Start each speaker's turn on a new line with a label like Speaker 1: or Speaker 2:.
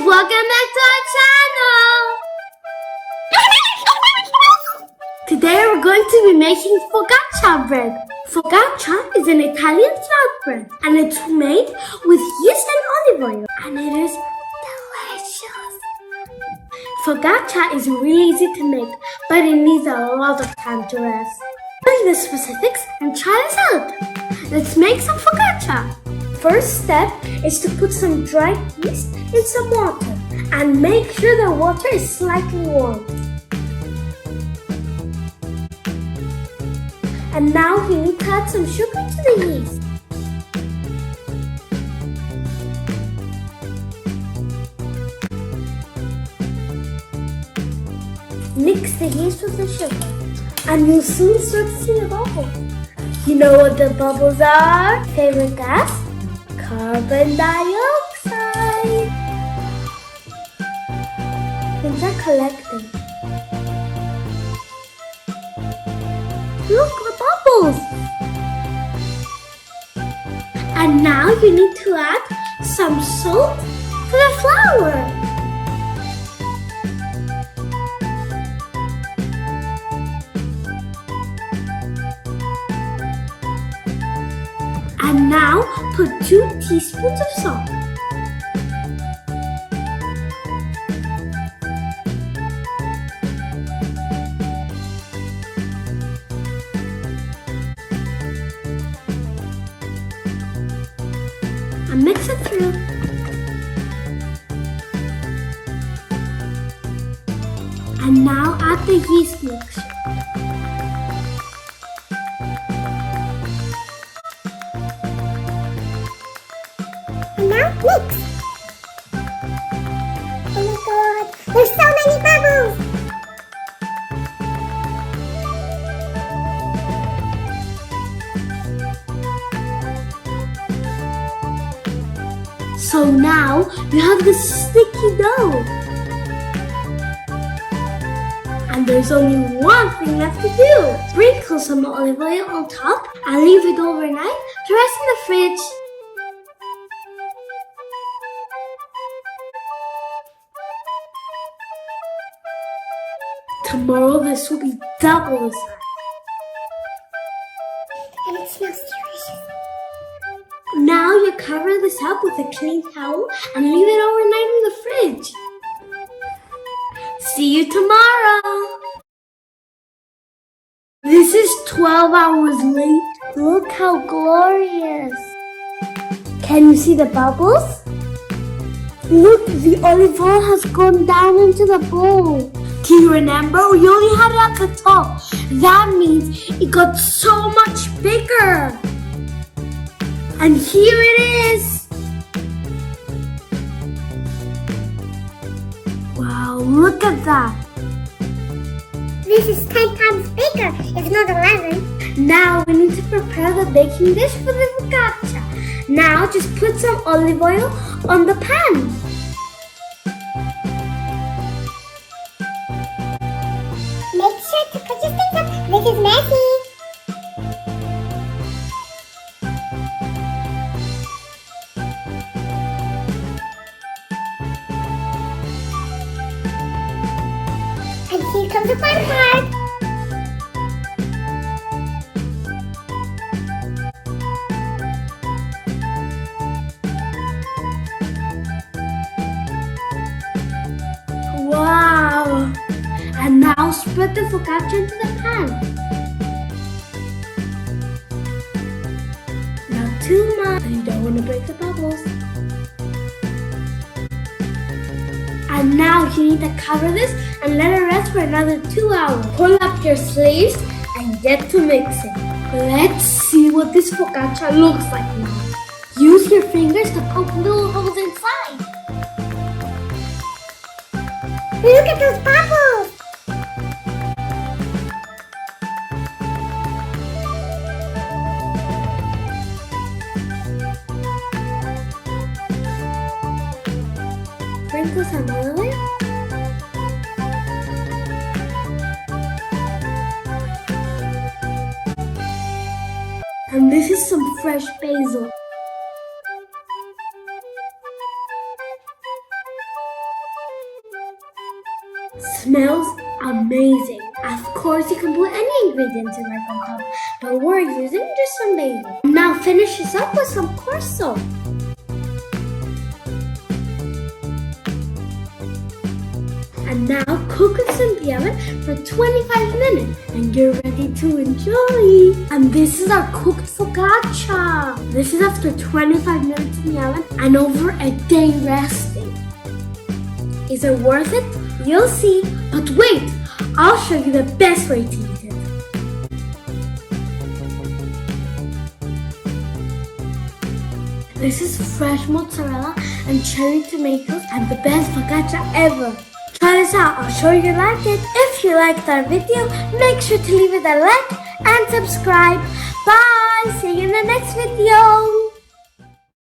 Speaker 1: welcome back to our channel! Today we're going to be making focaccia bread. Focaccia is an Italian flatbread and it's made with yeast and olive oil and it is delicious. Focaccia is really easy to make but it needs a lot of time to rest. Learn the specifics and try this out. Let's make some focaccia. First step is to put some dried yeast in some water and make sure the water is slightly warm. And now we need to add some sugar to the yeast. Mix the yeast with the sugar and you'll soon start to see the bubbles. You know what the bubbles are? Favorite gas? Carbon dioxide. Things are collecting. Look, the bubbles! And now you need to add some salt to the flour. And now put 2 teaspoons of salt. And mix it through. And now add the yeast mixture.
Speaker 2: And now mix. Oh my god, there's so many bubbles!
Speaker 1: So now you have the sticky dough. And there's only one thing left to do. Sprinkle some olive oil on top and leave it overnight to rest in the fridge. Tomorrow this will be double the size.
Speaker 2: And it smells delicious.
Speaker 1: Now you cover this up with a clean towel and leave it overnight in the fridge. See you tomorrow. This is 12 hours late. Look how glorious. Can you see the bubbles? Look, the olive oil has gone down into the bowl. Do you remember? We only had it at the top. That means it got so much bigger. And here it is. Wow, look at that.
Speaker 2: This is 10 times bigger, if not 11.
Speaker 1: Now we need to prepare the baking dish for the focaccia. Now just put some olive oil on the pan.
Speaker 2: Make sure to put your things up. This is messy. And here comes the fun part.
Speaker 1: Wow! And now spread the focaccia into the pan. Not too much, you don't want to break the bubbles. And now you need to cover this and let it rest for another 2 hours. Pull up your sleeves and get to mixing. Let's see what this focaccia looks like now. Use your fingers to poke little holes inside.
Speaker 2: Look at those bubbles.
Speaker 1: Sprinkle some olive oil. And this is some fresh basil. smells amazing. Of course, you can put any ingredients in like a cup, but we're using just some basil. Now finish this up with some coarse salt. And now cook this in the oven for 25 minutes and you're ready to enjoy. And this is our cooked focaccia. This is after 25 minutes in the oven and over a day resting. Is it worth it? You'll see. But wait, I'll show you the best way to eat it. This is fresh mozzarella and cherry tomatoes and the best focaccia ever. Try this out. I'll show you like it. If you liked our video, make sure to leave it a like and subscribe. Bye. See you in the next video.